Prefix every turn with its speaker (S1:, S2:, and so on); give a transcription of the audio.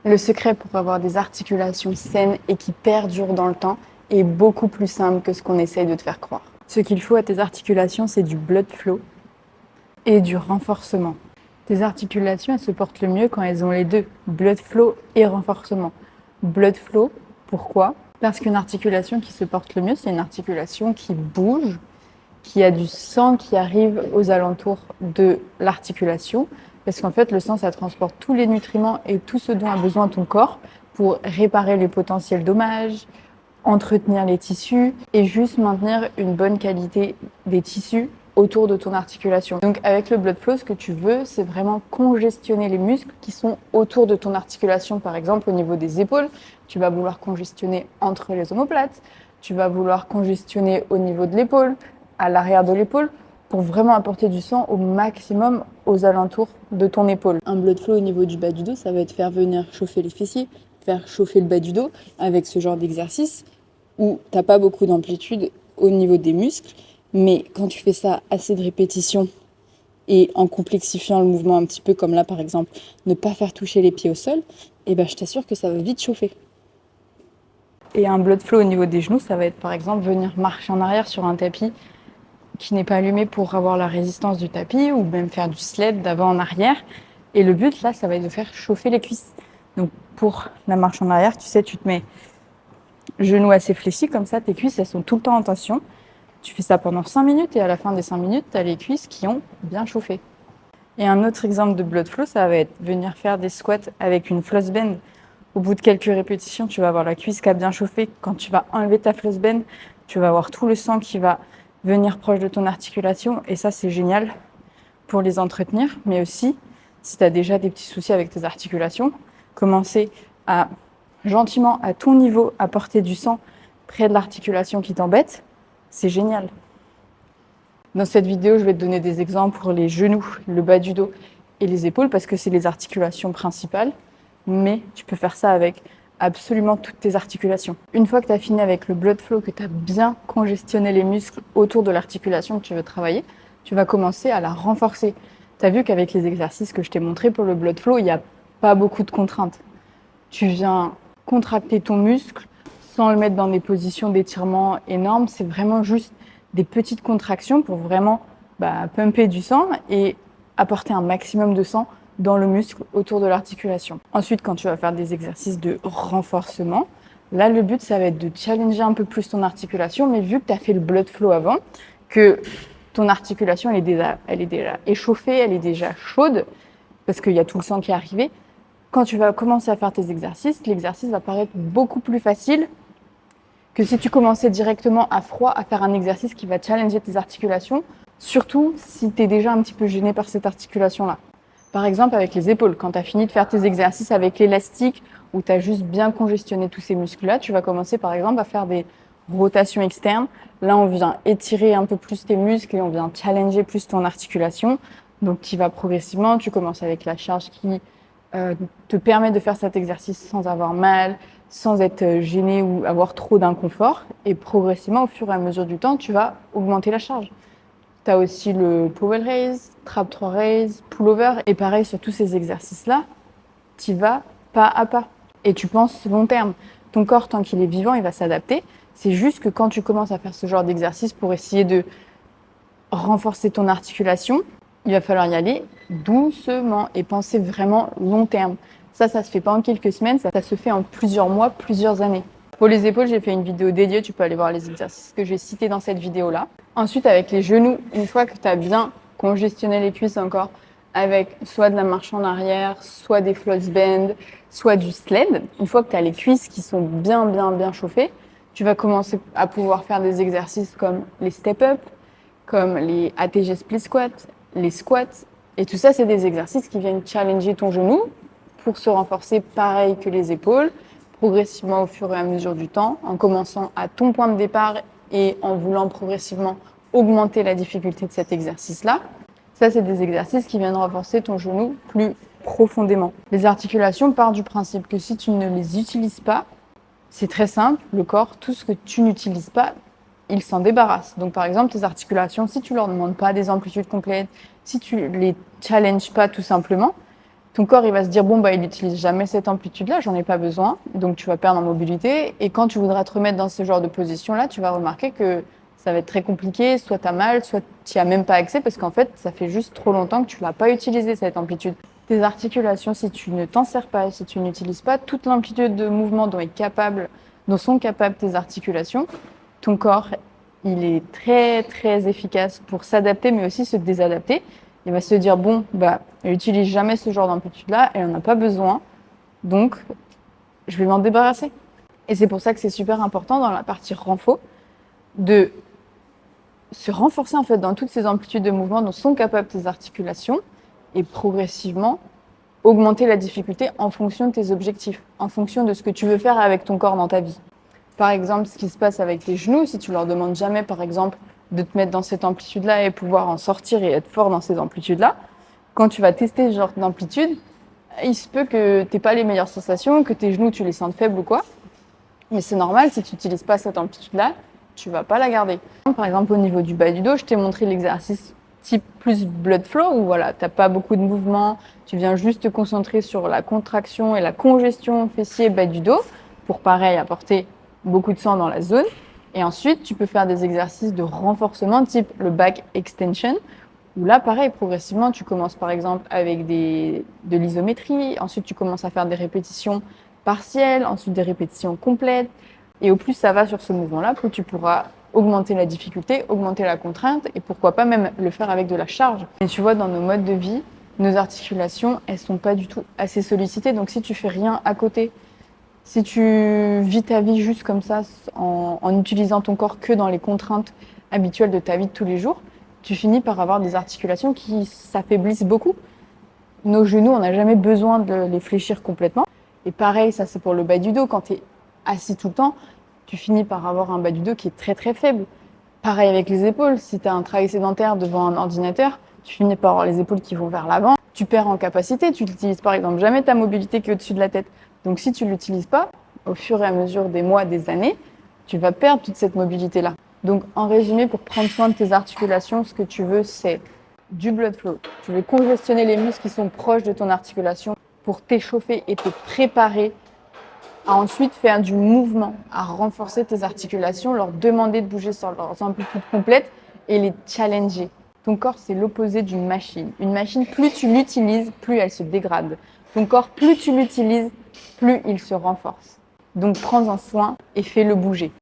S1: Le secret pour avoir des articulations saines et qui perdurent dans le temps est beaucoup plus simple que ce qu'on essaye de te faire croire. Ce qu'il faut à tes articulations, c'est du blood flow et du renforcement. Tes articulations, elles se portent le mieux quand elles ont les deux, blood flow et renforcement. Blood flow, pourquoi? Parce qu'une articulation qui se porte le mieux, c'est une articulation qui bouge, qui a du sang qui arrive aux alentours de l'articulation. Parce qu'en fait, le sang, ça transporte tous les nutriments et tout ce dont a besoin ton corps pour réparer les potentiels dommages, entretenir les tissus et juste maintenir une bonne qualité des tissus autour de ton articulation. Donc avec le blood flow, ce que tu veux, c'est vraiment congestionner les muscles qui sont autour de ton articulation. Par exemple, au niveau des épaules, tu vas vouloir congestionner entre les omoplates, tu vas vouloir congestionner au niveau de l'épaule, à l'arrière de l'épaule, pour vraiment apporter du sang au maximum aux alentours de ton épaule. Un blood flow au niveau du bas du dos, ça va te faire venir chauffer les fessiers, faire chauffer le bas du dos avec ce genre d'exercice où tu n'as pas beaucoup d'amplitude au niveau des muscles, mais quand tu fais ça assez de répétitions et en complexifiant le mouvement un petit peu, comme là par exemple, ne pas faire toucher les pieds au sol, et ben je t'assure que ça va vite chauffer. Et un blood flow au niveau des genoux, ça va être par exemple venir marcher en arrière sur un tapis qui n'est pas allumé pour avoir la résistance du tapis, ou même faire du sled d'avant en arrière. Et le but là, ça va être de faire chauffer les cuisses. Donc pour la marche en arrière, tu sais, tu te mets genoux assez fléchis, comme ça tes cuisses elles sont tout le temps en tension. Tu fais ça pendant 5 minutes et à la fin des 5 minutes, tu as les cuisses qui ont bien chauffé. Et un autre exemple de blood flow, ça va être venir faire des squats avec une floss band. Au bout de quelques répétitions, tu vas avoir la cuisse qui a bien chauffé. Quand tu vas enlever ta floss band, tu vas avoir tout le sang qui va venir proche de ton articulation. Et ça, c'est génial pour les entretenir. Mais aussi, si tu as déjà des petits soucis avec tes articulations, commencer à gentiment, à ton niveau, apporter du sang près de l'articulation qui t'embête, c'est génial. Dans cette vidéo, je vais te donner des exemples pour les genoux, le bas du dos et les épaules parce que c'est les articulations principales, mais tu peux faire ça avec absolument toutes tes articulations. Une fois que tu as fini avec le blood flow, que tu as bien congestionné les muscles autour de l'articulation que tu veux travailler, tu vas commencer à la renforcer. Tu as vu qu'avec les exercices que je t'ai montrés pour le blood flow, il n'y a pas beaucoup de contraintes. Tu viens contracter ton muscle sans le mettre dans des positions d'étirement énormes. C'est vraiment juste des petites contractions pour vraiment pumper du sang et apporter un maximum de sang dans le muscle autour de l'articulation. Ensuite, quand tu vas faire des exercices de renforcement, là, le but, ça va être de challenger un peu plus ton articulation, mais vu que tu as fait le blood flow avant, que ton articulation, elle est déjà échauffée, elle est déjà chaude, parce qu'il y a tout le sang qui est arrivé, quand tu vas commencer à faire tes exercices, l'exercice va paraître beaucoup plus facile que si tu commençais directement à froid à faire un exercice qui va challenger tes articulations, surtout si tu es déjà un petit peu gêné par cette articulation-là. Par exemple, avec les épaules, quand tu as fini de faire tes exercices avec l'élastique où tu as juste bien congestionné tous ces muscles-là, tu vas commencer par exemple à faire des rotations externes. Là, on vient étirer un peu plus tes muscles et on vient challenger plus ton articulation. Donc, tu vas progressivement, tu commences avec la charge qui te permet de faire cet exercice sans avoir mal, sans être gêné ou avoir trop d'inconfort. Et progressivement, au fur et à mesure du temps, tu vas augmenter la charge. Tu as aussi le Powell Raise, Trap 3 Raise, Pullover. Et pareil, sur tous ces exercices-là, tu vas pas à pas. Et tu penses long terme. Ton corps, tant qu'il est vivant, il va s'adapter. C'est juste que quand tu commences à faire ce genre d'exercice pour essayer de renforcer ton articulation, il va falloir y aller doucement et penser vraiment long terme. Ça se fait pas en quelques semaines, ça se fait en plusieurs mois, plusieurs années. Pour les épaules, j'ai fait une vidéo dédiée, tu peux aller voir les exercices que j'ai cités dans cette vidéo-là. Ensuite, avec les genoux, une fois que tu as bien congestionné les cuisses encore, avec soit de la marche en arrière, soit des floss bend, soit du sled, une fois que tu as les cuisses qui sont bien chauffées, tu vas commencer à pouvoir faire des exercices comme les step-up, comme les ATG split squat, les squats. Et tout ça, c'est des exercices qui viennent challenger ton genou pour se renforcer pareil que les épaules, progressivement au fur et à mesure du temps, en commençant à ton point de départ et en voulant progressivement augmenter la difficulté de cet exercice-là. Ça, c'est des exercices qui viennent renforcer ton genou plus profondément. Les articulations partent du principe que si tu ne les utilises pas, c'est très simple, le corps, tout ce que tu n'utilises pas, il s'en débarrasse. Donc par exemple, tes articulations, si tu leur demandes pas des amplitudes complètes, si tu les challenges pas tout simplement, Ton corps, il va se dire, bon, bah, il n'utilise jamais cette amplitude-là, j'en ai pas besoin, donc tu vas perdre en mobilité. Et quand tu voudras te remettre dans ce genre de position-là, tu vas remarquer que ça va être très compliqué, soit tu as mal, soit tu n'y as même pas accès, parce qu'en fait, ça fait juste trop longtemps que tu ne l'as pas utilisé, cette amplitude. Tes articulations, si tu ne t'en sers pas, si tu n'utilises pas toute l'amplitude de mouvement dont sont capables tes articulations, ton corps, il est très, très efficace pour s'adapter, mais aussi se désadapter. Il va se dire, bon, bah, elle n'utilise jamais ce genre d'amplitude-là, elle n'en a pas besoin, donc je vais m'en débarrasser. Et c'est pour ça que c'est super important dans la partie renfo de se renforcer en fait dans toutes ces amplitudes de mouvement dont sont capables tes articulations et progressivement augmenter la difficulté en fonction de tes objectifs, en fonction de ce que tu veux faire avec ton corps dans ta vie. Par exemple, ce qui se passe avec tes genoux, si tu leur demandes jamais, par exemple, de te mettre dans cette amplitude-là et pouvoir en sortir et être fort dans ces amplitudes-là, quand tu vas tester ce genre d'amplitude, il se peut que tu n'aies pas les meilleures sensations, que tes genoux, tu les sentes faibles ou quoi. Mais c'est normal, si tu n'utilises pas cette amplitude-là, tu vas pas la garder. Par exemple, au niveau du bas du dos, je t'ai montré l'exercice type plus blood flow, où voilà, tu n'as pas beaucoup de mouvement, tu viens juste te concentrer sur la contraction et la congestion fessier bas du dos, pour pareil apporter beaucoup de sang dans la zone. Et ensuite, tu peux faire des exercices de renforcement type le back extension, où là, pareil, progressivement, tu commences par exemple avec de l'isométrie, ensuite tu commences à faire des répétitions partielles, ensuite des répétitions complètes. Et au plus ça va sur ce mouvement-là, plus tu pourras augmenter la difficulté, augmenter la contrainte et pourquoi pas même le faire avec de la charge. Et tu vois, dans nos modes de vie, nos articulations, elles sont pas du tout assez sollicitées. Donc si tu fais rien à côté, si tu vis ta vie juste comme ça, en utilisant ton corps que dans les contraintes habituelles de ta vie de tous les jours, tu finis par avoir des articulations qui s'affaiblissent beaucoup. Nos genoux, on n'a jamais besoin de les fléchir complètement. Et pareil, ça c'est pour le bas du dos. Quand tu es assis tout le temps, tu finis par avoir un bas du dos qui est très très faible. Pareil avec les épaules. Si tu as un travail sédentaire devant un ordinateur, tu finis par avoir les épaules qui vont vers l'avant. Tu perds en capacité. Tu n'utilises par exemple jamais ta mobilité qui est au-dessus de la tête. Donc si tu ne l'utilises pas, au fur et à mesure des mois, des années, tu vas perdre toute cette mobilité-là. Donc en résumé, pour prendre soin de tes articulations, ce que tu veux, c'est du blood flow. Tu veux congestionner les muscles qui sont proches de ton articulation pour t'échauffer et te préparer à ensuite faire du mouvement, à renforcer tes articulations, leur demander de bouger sur leurs amplitudes complètes et les challenger. Ton corps, c'est l'opposé d'une machine. Une machine, plus tu l'utilises, plus elle se dégrade. Ton corps, plus tu l'utilises, plus il se renforce. Donc prends-en soin et fais-le bouger.